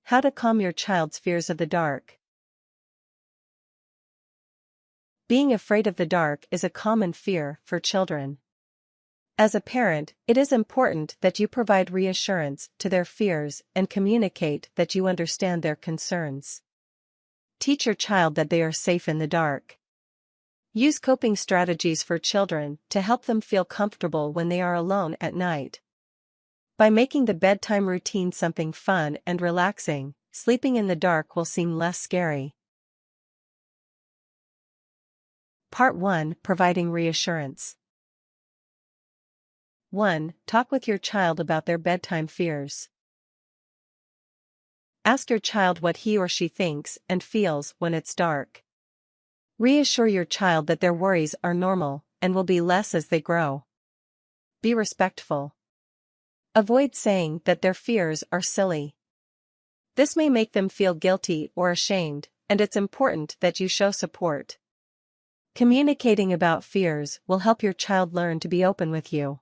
How to calm your child's fears of the dark. Being afraid of the dark is a common fear for children. As a parent, it is important that you provide reassurance to their fears and communicate that you understand their concerns. Teach your child that they are safe in the dark. Use coping strategies for children to help them feel comfortable when they are alone at night. By making the bedtime routine something fun and relaxing, sleeping in the dark will seem less scary. Part 1. Providing reassurance. 1. Talk with your child about their bedtime fears. Ask your child what he or she thinks and feels when it's dark. Reassure your child that their worries are normal and will be less as they grow. Be respectful. Avoid saying that their fears are silly. This may make them feel guilty or ashamed, and it's important that you show support. Communicating about fears will help your child learn to be open with you.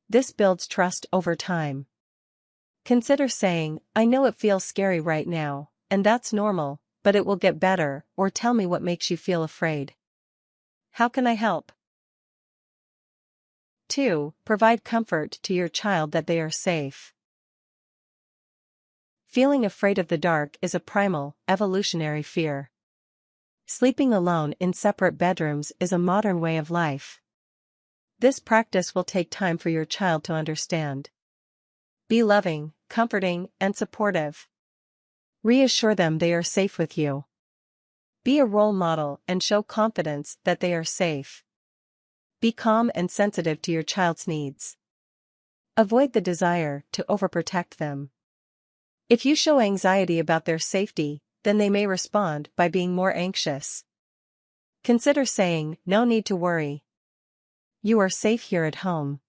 This builds trust over time. Consider saying, "I know it feels scary right now, and that's normal, but it will get better," or "Tell me what makes you feel afraid. How can I help?" 2. Provide comfort to your child that they are safe. Feeling afraid of the dark is a primal, evolutionary fear. Sleeping alone in separate bedrooms is a modern way of life. This practice will take time for your child to understand. Be loving, comforting, and supportive. Reassure them they are safe with you. Be a role model and show confidence that they are safe. Be calm and sensitive to your child's needs. Avoid the desire to overprotect them. If you show anxiety about their safety, then they may respond by being more anxious. Consider saying, "No need to worry. You are safe here at home."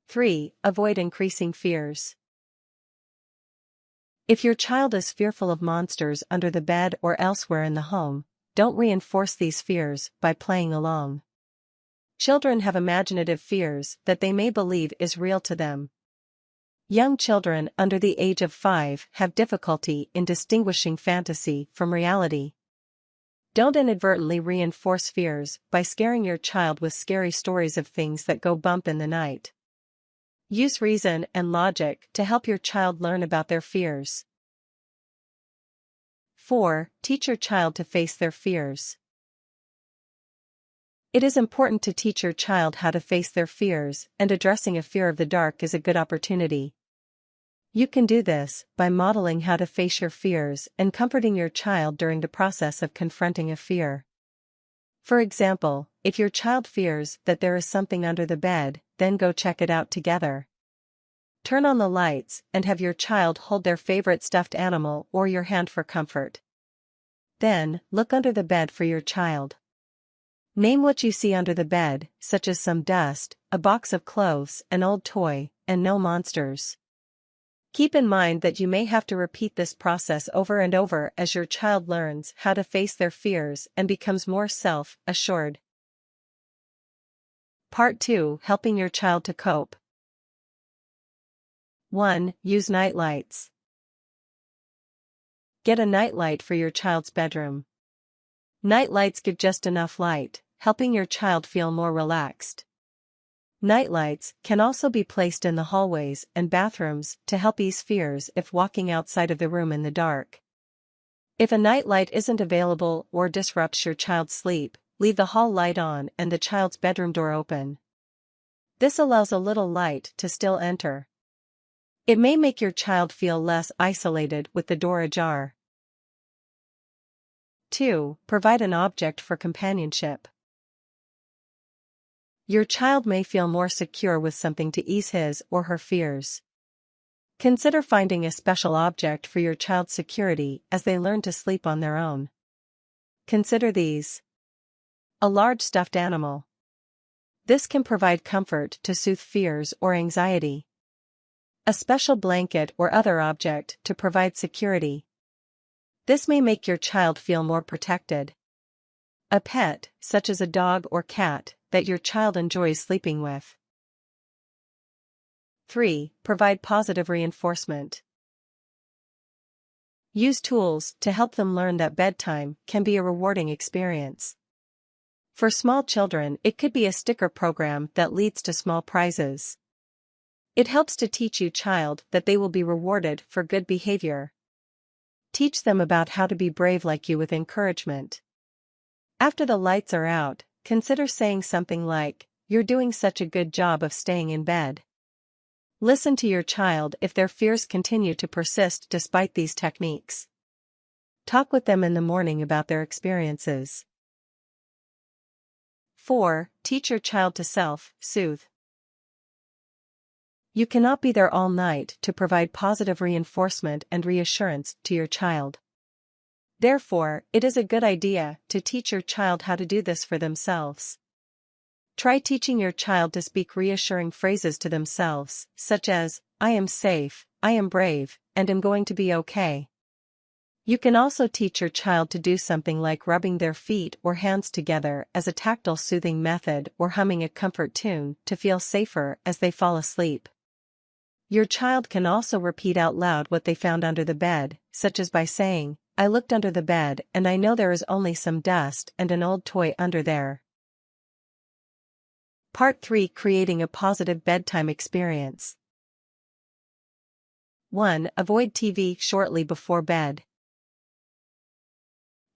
3. Avoid increasing fears. If your child is fearful of monsters under the bed or elsewhere in the home, don't reinforce these fears by playing along. Children have imaginative fears that they may believe is real to them. Young children under the age of 5 have difficulty in distinguishing fantasy from reality. Don't inadvertently reinforce fears by scaring your child with scary stories of things that go bump in the night. Use reason and logic to help your child learn about their fears. 4. Teach your child to face their fears. It is important to teach your child how to face their fears, and addressing a fear of the dark is a good opportunity. You can do this by modeling how to face your fears and comforting your child during the process of confronting a fear. For example, if your child fears that there is something under the bed, then go check it out together. Turn on the lights and have your child hold their favorite stuffed animal or your hand for comfort. Then, look under the bed for your child. Name what you see under the bed, such as some dust, a box of clothes, an old toy, and no monsters. Keep in mind that you may have to repeat this process over and over as your child learns how to face their fears and becomes more self-assured. Part 2. Helping your child to cope. 1. Use nightlights. Get a nightlight for your child's bedroom. Nightlights give just enough light, helping your child feel more relaxed. Nightlights can also be placed in the hallways and bathrooms to help ease fears if walking outside of the room in the dark. If a nightlight isn't available or disrupts your child's sleep, leave the hall light on and the child's bedroom door open. This allows a little light to still enter. It may make your child feel less isolated with the door ajar. 2. Provide an object for companionship. Your child may feel more secure with something to ease his or her fears. Consider finding a special object for your child's security as they learn to sleep on their own. Consider these. A large stuffed animal. This can provide comfort to soothe fears or anxiety. A special blanket or other object to provide security. This may make your child feel more protected. A pet, such as a dog or cat, that your child enjoys sleeping with. 3. Provide positive reinforcement. Use tools to help them learn that bedtime can be a rewarding experience. For small children, it could be a sticker program that leads to small prizes. It helps to teach your child that they will be rewarded for good behavior. Teach them about how to be brave like you with encouragement. After the lights are out, consider saying something like, "You're doing such a good job of staying in bed." Listen to your child if their fears continue to persist despite these techniques. Talk with them in the morning about their experiences. 4. Teach your child to self-soothe. You cannot be there all night to provide positive reinforcement and reassurance to your child. Therefore, it is a good idea to teach your child how to do this for themselves. Try teaching your child to speak reassuring phrases to themselves, such as, "I am safe, I am brave, and am going to be okay." You can also teach your child to do something like rubbing their feet or hands together as a tactile soothing method or humming a comfort tune to feel safer as they fall asleep. Your child can also repeat out loud what they found under the bed, such as by saying, "I looked under the bed and I know there is only some dust and an old toy under there." Part 3. Creating a positive bedtime experience. 1. Avoid TV shortly before bed.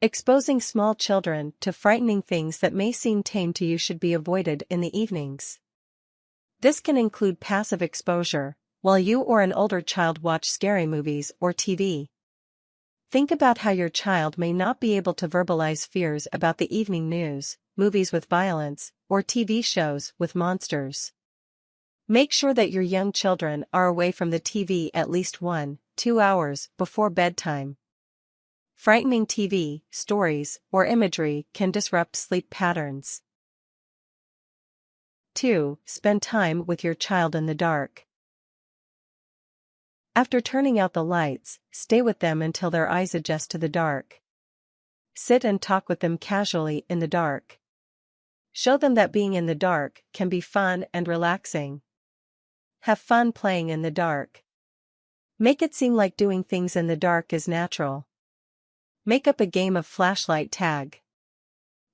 Exposing small children to frightening things that may seem tame to you should be avoided in the evenings. This can include passive exposure, while you or an older child watch scary movies or TV. Think about how your child may not be able to verbalize fears about the evening news, movies with violence, or TV shows with monsters. Make sure that your young children are away from the TV at least 1-2 hours before bedtime. Frightening TV, stories, or imagery can disrupt sleep patterns. 2. Spend time with your child in the dark. After turning out the lights, stay with them until their eyes adjust to the dark. Sit and talk with them casually in the dark. Show them that being in the dark can be fun and relaxing. Have fun playing in the dark. Make it seem like doing things in the dark is natural. Make up a game of flashlight tag.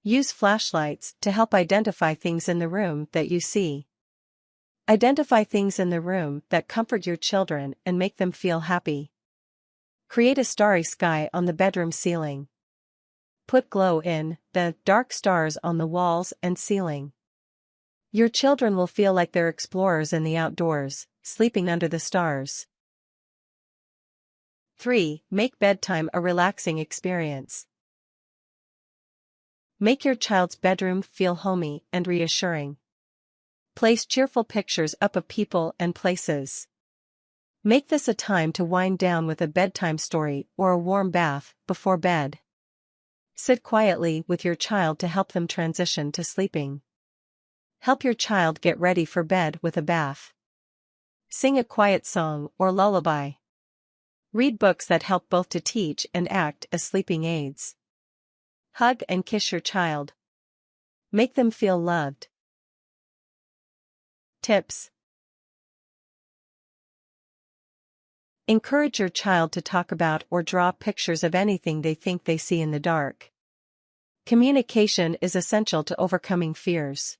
Use flashlights to help identify things in the room that you see. Identify things in the room that comfort your children and make them feel happy. Create a starry sky on the bedroom ceiling. Put glow in the dark stars on the walls and ceiling. Your children will feel like they're explorers in the outdoors, sleeping under the stars. 3. Make bedtime a relaxing experience. Make your child's bedroom feel homey and reassuring. Place cheerful pictures up of people and places. Make this a time to wind down with a bedtime story or a warm bath before bed. Sit quietly with your child to help them transition to sleeping. Help your child get ready for bed with a bath. Sing a quiet song or lullaby. Read books that help both to teach and act as sleeping aids. Hug and kiss your child. Make them feel loved. Tips. Encourage your child to talk about or draw pictures of anything they think they see in the dark. Communication is essential to overcoming fears.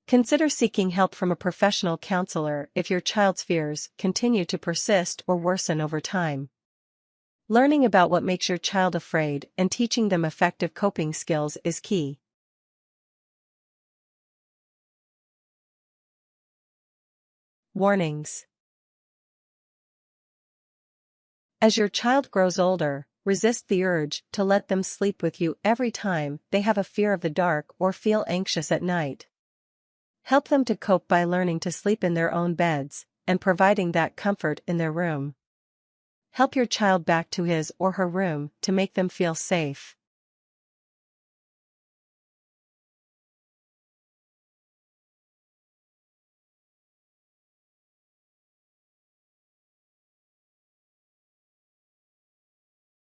Consider seeking help from a professional counselor if your child's fears continue to persist or worsen over time. Learning about what makes your child afraid and teaching them effective coping skills is key. Warnings. As your child grows older, resist the urge to let them sleep with you every time they have a fear of the dark or feel anxious at night. Help them to cope by learning to sleep in their own beds and providing that comfort in their room. Help your child back to his or her room to make them feel safe.